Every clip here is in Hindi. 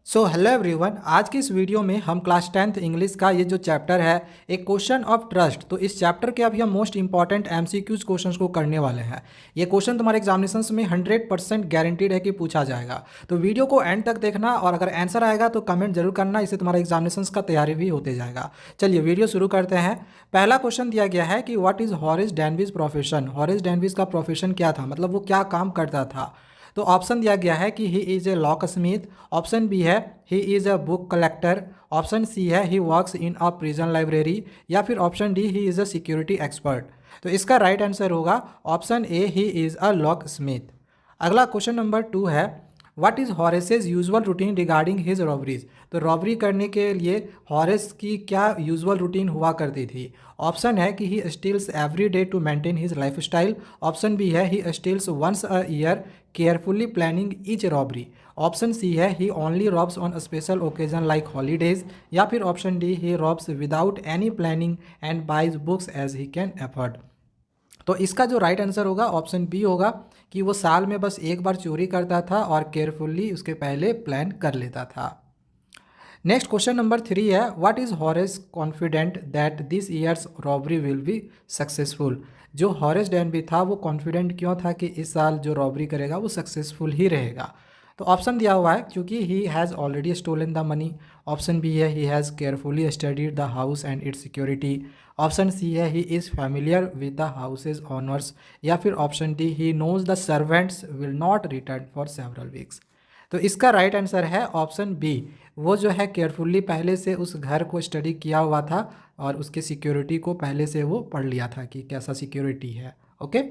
हेलो एवरीवन, आज की इस वीडियो में हम क्लास 10th इंग्लिश का ये जो चैप्टर है एक क्वेश्चन ऑफ ट्रस्ट। तो इस चैप्टर के अभी हम मोस्ट इंपॉर्टेंट एमसीक्यूज क्वेश्चंस को करने वाले हैं। ये क्वेश्चन तुम्हारे एग्जामिनेशंस में 100% गारंटीड है कि पूछा जाएगा। तो वीडियो को एंड तक देखना और अगर आंसर आएगा तो कमेंट जरूर करना, इससे तुम्हारा एग्जामिनेशंस का तैयारी भी होते जाएगा। चलिए वीडियो शुरू करते हैं। पहला क्वेश्चन दिया गया है कि what is Horace Danby's profession. Horace Danby's का प्रोफेशन क्या था, मतलब वो क्या काम करता था। तो ऑप्शन दिया गया है कि he is a locksmith, option B है he is a book collector, option C है he works in a prison library, या फिर option D he is a security expert. तो इसका राइट आंसर होगा option A he is a locksmith. अगला क्वेश्चन नंबर 2 है what is Horace's usual routine regarding his robberies. तो रॉबरी करने के लिए हॉरेस की क्या यूजुअल रूटीन हुआ करती थी। ऑप्शन है कि he steals every day to maintain his lifestyle, option B है he steals once a year carefully planning each robbery, option C है he only robs on special occasion like holidays, या फिर option D he robs without any planning and buys books as he can afford. तो इसका जो राइट आंसर होगा ऑप्शन बी होगा कि वो साल में बस एक बार चोरी करता था और केयरफुली उसके पहले प्लान कर लेता था। नेक्स्ट क्वेश्चन नंबर 3 है what is Horace confident that this years robbery will be successful. जो हॉरेस डैनबी था वो कॉन्फिडेंट क्यों था कि इस साल जो रॉबरी करेगा वो सक्सेसफुल ही रहेगा। तो ऑप्शन दिया हुआ है क्योंकि he has already stolen the money, option B है he has carefully studied the house and its security, option C है he is familiar with the houses owners, या फिर option D he knows the servants will not return for several weeks. तो इसका राइट आंसर है ऑप्शन बी। वो जो है केयरफुली पहले से उस घर को स्टडी किया हुआ था और उसके सिक्योरिटी को पहले से वो पढ़ लिया था कि कैसा सिक्योरिटी है। ओके,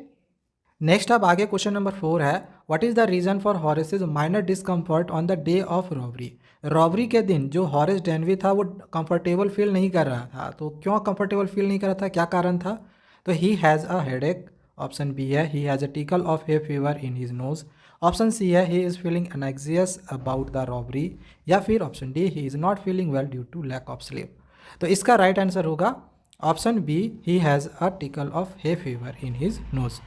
नेक्स्ट अब आगे क्वेश्चन नंबर 4 है what is the reason for Horace's minor discomfort on the day of robbery. Robbery के दिन जो हॉरेस डैनवी था वो कंफर्टेबल फील नहीं कर रहा था। तो क्यों कंफर्टेबल फील नहीं कर रहा था, क्या कारण था। तो he has a headache, option B है he has a tickle of hay fever in his nose, option C है he is feeling anxious about the robbery, या फिर option D he is not feeling well due to lack of sleep. तो इसका राइट आंसर होगा option B he has a tickle of hay fever in his nose.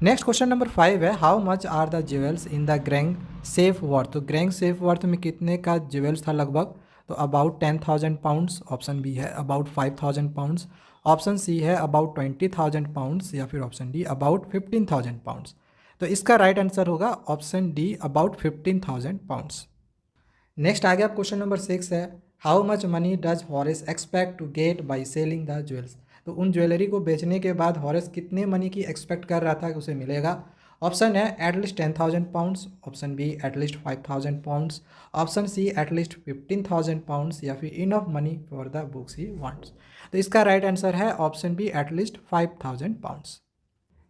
Next question number 5 है how much are the jewels in the Grange safe worth. तो ग्रैंग सेफ वर्थ में कितने का ज्वेल्स था लगभग। तो अबाउट 10,000 पाउंड्स, ऑप्शन बी है अबाउट 5,000 पाउंड्स, ऑप्शन सी है अबाउट 20,000 पाउंड्स, या फिर ऑप्शन डी अबाउट 15,000 पाउंड्स। तो इसका राइट आंसर होगा option D about 15,000 pounds. Next आ गया क्वेश्चन नंबर 6 है how much money does Horace expect to get by selling the jewels. तो उन ज्वेलरी को बेचने के बाद हॉरेस कितने मनी की एक्सपेक्ट कर रहा था कि उसे मिलेगा। ऑप्शन है एटलीस्ट 10,000 पाउंड्स, ऑप्शन बी एटलीस्ट 5,000 पाउंड्स, ऑप्शन सी एटलीस्ट 15,000 पाउंड्स, या फिर enough money for the books he wants. तो इसका राइट आंसर है ऑप्शन बी एटलीस्ट 5,000 पाउंड्स।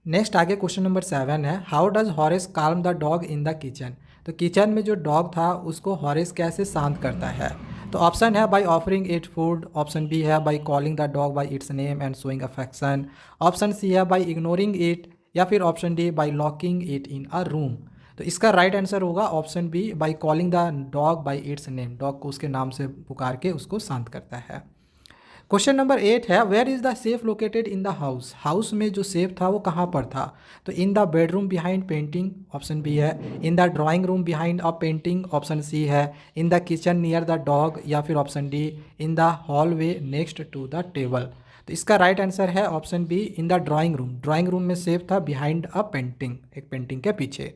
नेक्स्ट आगे क्वेश्चन नंबर 7 है how does Horace calm the dog in the kitchen. तो किचन में जो डॉग था उसको हॉरेस कैसे शांत करता है। तो ऑप्शन है by offering it food, option B है by calling the dog by its name and showing affection, option C है बाय इग्नोरिंग इट, या फिर option D by locking it in a room. तो इसका राइट आंसर होगा option B by calling the dog by its name. Dog को उसके नाम से पुकार के उसको शांत करता है। क्वेश्चन नंबर 8 है where is the safe located in the house. House में जो सेफ था वो कहाँ पर था। तो in the bedroom behind painting, option B है in the drawing room behind a painting, option C है in the kitchen near the dog, या फिर option D in the hallway next to the table. तो इसका राइट आंसर है option B in the drawing room. Drawing room में सेफ था बिहाइंड अ पेंटिंग, एक पेंटिंग के पीछे।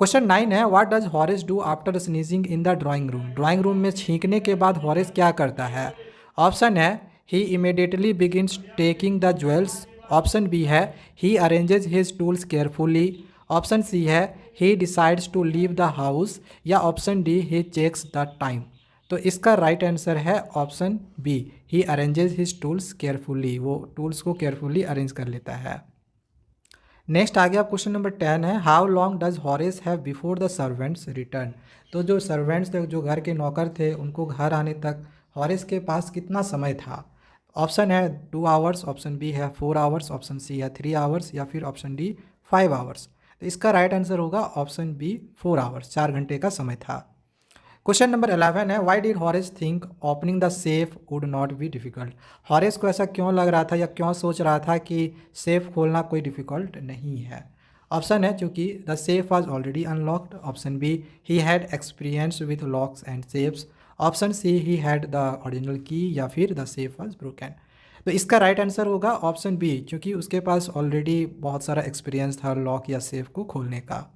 क्वेश्चन 9 है what does Horace do after sneezing in the drawing room. Drawing room में छींकने के बाद हॉरेस क्या करता है। ऑप्शन है he immediately begins taking the jewels, option B है he arranges his tools carefully, option C है he decides to leave the house, या option D he checks the time. तो इसका राइट आंसर है option B he arranges his tools carefully. वो टूल्स को केयरफुली अरेंज कर लेता है। नेक्स्ट आ गया क्वेश्चन नंबर 10 है how long does Horace have before the servants return. तो जो सर्वेंट्स थे, जो घर के नौकर थे, उनको घर आने तक हॉरेस के पास कितना समय था। ऑप्शन है 2 आवर्स, ऑप्शन बी है 4 आवर्स, ऑप्शन सी है 3 आवर्स, या फिर ऑप्शन डी 5 आवर्स। तो इसका राइट आंसर होगा ऑप्शन बी 4 आवर्स, 4 घंटे का समय था। क्वेश्चन नंबर 11 है why did Horace think opening the safe would not be difficult. Horace को ऐसा क्यों लग रहा था या क्यों सोच रहा था कि सेफ खोलना कोई डिफ़िकल्ट नहीं है। ऑप्शन है क्योंकि the safe was already unlocked. Option B he had experience with locks and safes. Option C he had the original key, या फिर द सेफ वॉज ब्रोकन। तो इसका राइट आंसर होगा ऑप्शन बी, क्योंकि उसके पास ऑलरेडी बहुत सारा एक्सपीरियंस था लॉक या सेफ को खोलने का।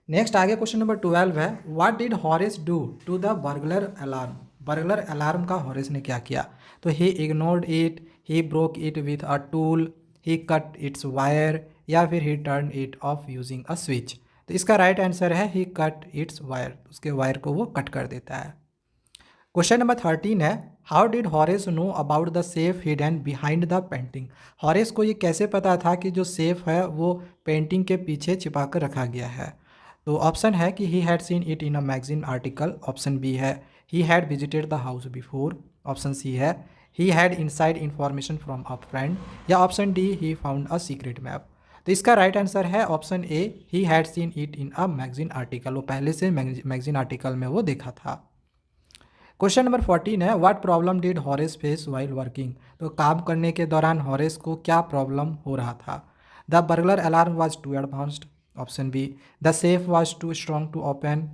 नेक्स्ट आगे क्वेश्चन नंबर 12 है, what did Horace do to the burglar alarm. Burglar alarm का हॉरिस ने क्या किया? तो he ignored it, he broke it with a tool, he cut its wire, या फिर he turn it off using a switch. तो इसका राइट आंसर है ही कट इट्स वायर, उसके वायर को वो कट कर देता है। क्वेश्चन नंबर 13 है, how did हॉरिस know about the safe hidden behind the painting. हॉरिस को ये कैसे पता था कि जो सेफ है वो पेंटिंग के पीछे छिपा कर रखा गया है? तो ऑप्शन है कि he had seen it in a magazine article. Option B है he had visited the house before. Option C है he had inside information from a friend, या option D he found a secret map. तो इसका राइट आंसर है option A, he had seen it in a magazine article. वो पहले से मैगजीन आर्टिकल में वो देखा था। क्वेश्चन नंबर 14 है, what problem did हॉरिस face while working. तो काम करने के दौरान हॉरिस को क्या प्रॉब्लम हो रहा था? The burglar alarm was too advanced. Option B, the safe was too strong to open.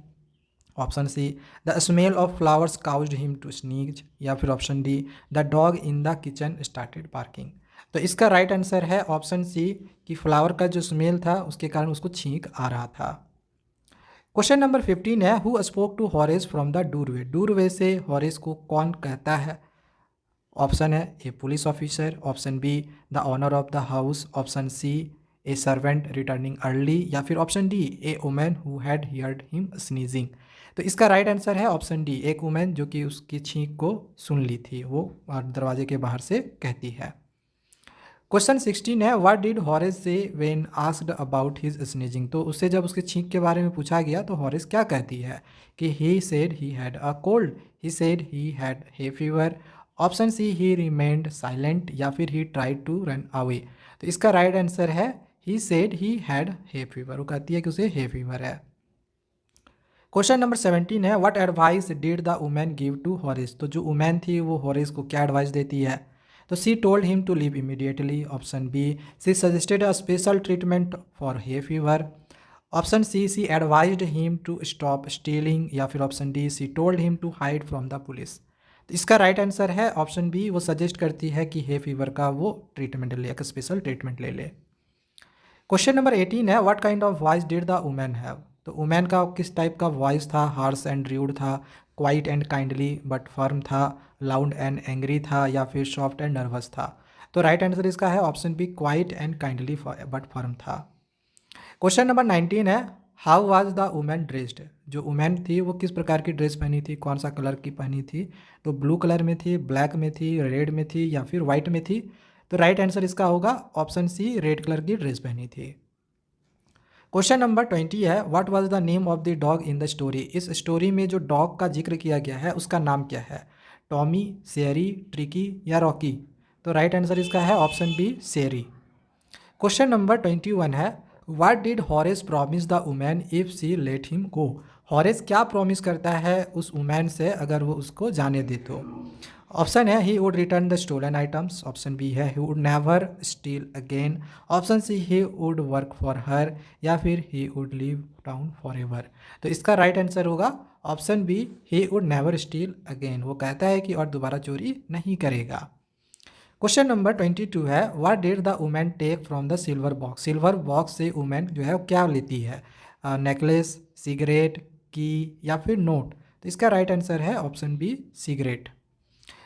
Option C, the smell of flowers caused him to sneeze, या फिर option D, the dog in the kitchen started barking. तो इसका राइट आंसर है ऑप्शन सी, कि फ्लावर का जो स्मेल था उसके कारण उसको छींक आ रहा था। क्वेश्चन नंबर 15 है, who spoke to Horace from the doorway. Doorway से हॉरिस को कौन कहता है? ऑप्शन है a police officer. Option B, the owner of the house. Option C, a servant returning early, या फिर option D, a woman who had heard him sneezing. तो इसका राइट आंसर है ऑप्शन डी, एक वुमेन जो कि उसकी छींक को सुन ली थी, वो दरवाजे के बाहर से कहती है। क्वेश्चन 16 है, व्हाट डिड हॉरिस से when asked about his sneezing. तो उससे जब उसके छींक के बारे में पूछा गया तो हॉरिस क्या कहती है कि he said he had a cold, he said he had hay fever. Option C, he remained silent, या फिर he tried to run away. तो इसका राइट आंसर है he said he had hay fever. वो कहती है कि उसे हे फीवर है। क्वेश्चन नंबर 17 है, what advice did the woman give to Horace. तो जो वुमेन थी वो हॉरिस को क्या एडवाइस देती है? तो she told him to leave immediately. Option B, she suggested a special treatment for her fever. Option C advised him to stop stealing, या फिर option D, she told him to hide from the police. तो इसका राइट आंसर है ऑप्शन बी, वो सजेस्ट करती है कि हे फीवर का वो ट्रीटमेंट ले, एक स्पेशल ट्रीटमेंट ले ले। क्वेश्चन नंबर 18 है, what kind of voice did the women have. तो वुमेन का किस टाइप का वॉइस था? हार्श एंड र्यूड था, quite and kindly but firm था, लाउड एंड एंग्री था, या फिर सॉफ्ट एंड नर्वस था। तो राइट आंसर इसका है option B, quiet and kindly but firm था। क्वेश्चन नंबर 19 है, how was the women dressed. जो वुमेन थी वो किस प्रकार की ड्रेस पहनी थी, कौन सा कलर की पहनी थी? तो ब्लू कलर में थी, ब्लैक में थी, रेड में थी, या फिर वाइट में थी? तो राइट आंसर इसका होगा ऑप्शन सी, रेड कलर की ड्रेस पहनी थी। क्वेश्चन नंबर 20 है, what was the name of the dog in the story. इस स्टोरी में जो डॉग का जिक्र किया गया है उसका नाम क्या है? टॉमी, शेरी, ट्रिकी, या रॉकी। तो राइट आंसर इसका है option B, sherry. Question number 21 है, what did Horace promise the women if she let him go. Horace क्या प्रॉमिस करता है उस वुमेन से अगर वो उसको जाने दे तो? ऑप्शन है he would return the stolen items. Option B है he would never steal again. Option C, he would work for her, या फिर he would leave town forever. तो इसका राइट आंसर होगा option B, he would never steal again. वो कहता है कि और दोबारा चोरी नहीं करेगा। क्वेश्चन नंबर 22 है, what did the women take from the silver box. Silver box से वुमेन जो है वो क्या लेती है? नेकलेस, सिगरेट, की, या फिर नोट। तो इसका राइट आंसर है option B, cigarette.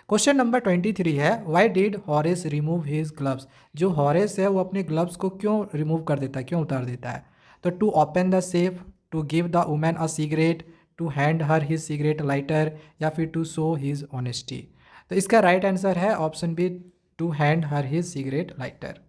Question number 23 है, why did Horace remove his gloves. जो हॉरिस है वो अपने ग्लव्स को क्यों रिमूव कर देता है, क्यों उतार देता है? तो to open the safe, to give the women a cigarette, to hand her his cigarette lighter, या फिर टू शो हिज ऑनेस्टी। तो इसका राइट आंसर है option B, to hand her his cigarette lighter.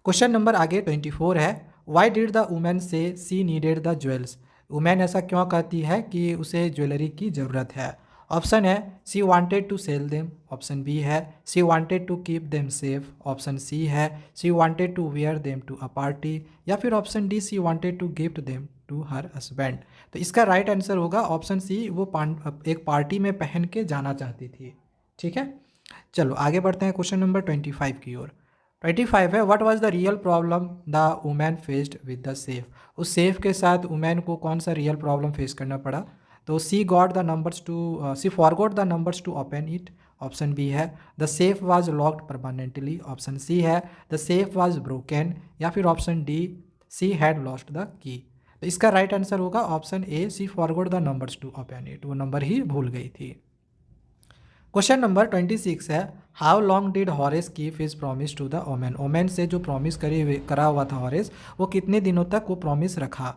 Question number आगे 24 है, why did the women say she needed the jewels. Women ऐसा क्यों कहती है कि उसे ज्वेलरी की ज़रूरत है? ऑप्शन है she wanted to sell them. Option B है she wanted to keep them safe. Option C है she wanted to wear them to a party, या फिर option D, she wanted to gift them to her husband. तो इसका राइट आंसर होगा ऑप्शन सी, वो एक पार्टी में पहन के जाना चाहती थी। ठीक है, चलो आगे बढ़ते हैं क्वेश्चन नंबर 25 की ओर। 25 है, what was the real problem the women faced with the safe. उस सेफ के साथ वुमेन को कौन सा रियल प्रॉब्लम फेस करना पड़ा? तो she forgot the numbers to open it, option B है। The safe was locked permanently, option C है। द सेफ वाज ब्रोकन, या फिर option D, she had lost the key. तो इसका राइट आंसर होगा option A, she forgot the numbers to open it, वो नंबर ही भूल गई थी। क्वेश्चन नंबर 26 है, how long did Horace keep his promise to the woman. Women से जो प्रॉमिस करा हुआ था हॉरेस, वो कितने दिनों तक वो प्रॉमिस रखा?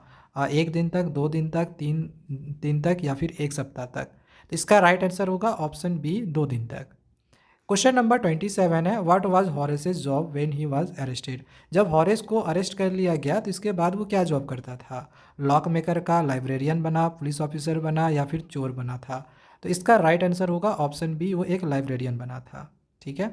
1 दिन तक, 2 दिन तक, 3 दिन तक, या फिर 1 सप्ताह तक। तो इसका राइट आंसर होगा ऑप्शन बी, 2 दिन तक। क्वेश्चन नंबर 27 है, what was Horace job when he was arrested. जब हॉरेस को अरेस्ट कर लिया गया तो इसके बाद वो क्या जॉब करता था? लॉक मेकर का, लाइब्रेरियन बना, पुलिस ऑफिसर बना, या फिर चोर बना था। तो इसका राइट आंसर होगा ऑप्शन बी, वो एक लाइब्रेरियन बना था। ठीक है।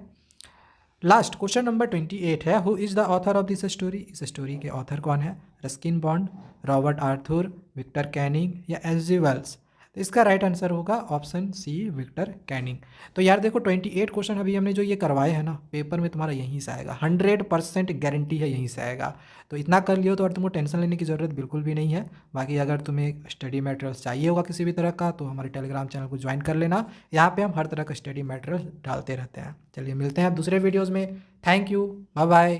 लास्ट क्वेश्चन नंबर 28 है, who is the author of this story. इस स्टोरी के ऑथर कौन है? Ruskin Bond, Robert Arthur, Victor Canning, या एच.जी. वेल्स। तो इसका राइट आंसर होगा ऑप्शन सी, विक्टर कैनिंग। तो यार देखो 28 क्वेश्चन अभी हमने जो ये करवाए हैं ना, पेपर में तुम्हारा यहीं से आएगा, 100% गारंटी है यहीं से आएगा। तो इतना कर लियो तो और तुमको टेंशन लेने की ज़रूरत बिल्कुल भी नहीं है। बाकी अगर तुम्हें स्टडी मटेरियल्स चाहिए होगा किसी भी तरह का, तो हमारे टेलीग्राम चैनल को ज्वाइन कर लेना। यहाँ पे हम हर तरह का स्टडी मटेरियल डालते रहते हैं। चलिए मिलते हैं अब दूसरे वीडियोज़ में। Thank you, bye bye.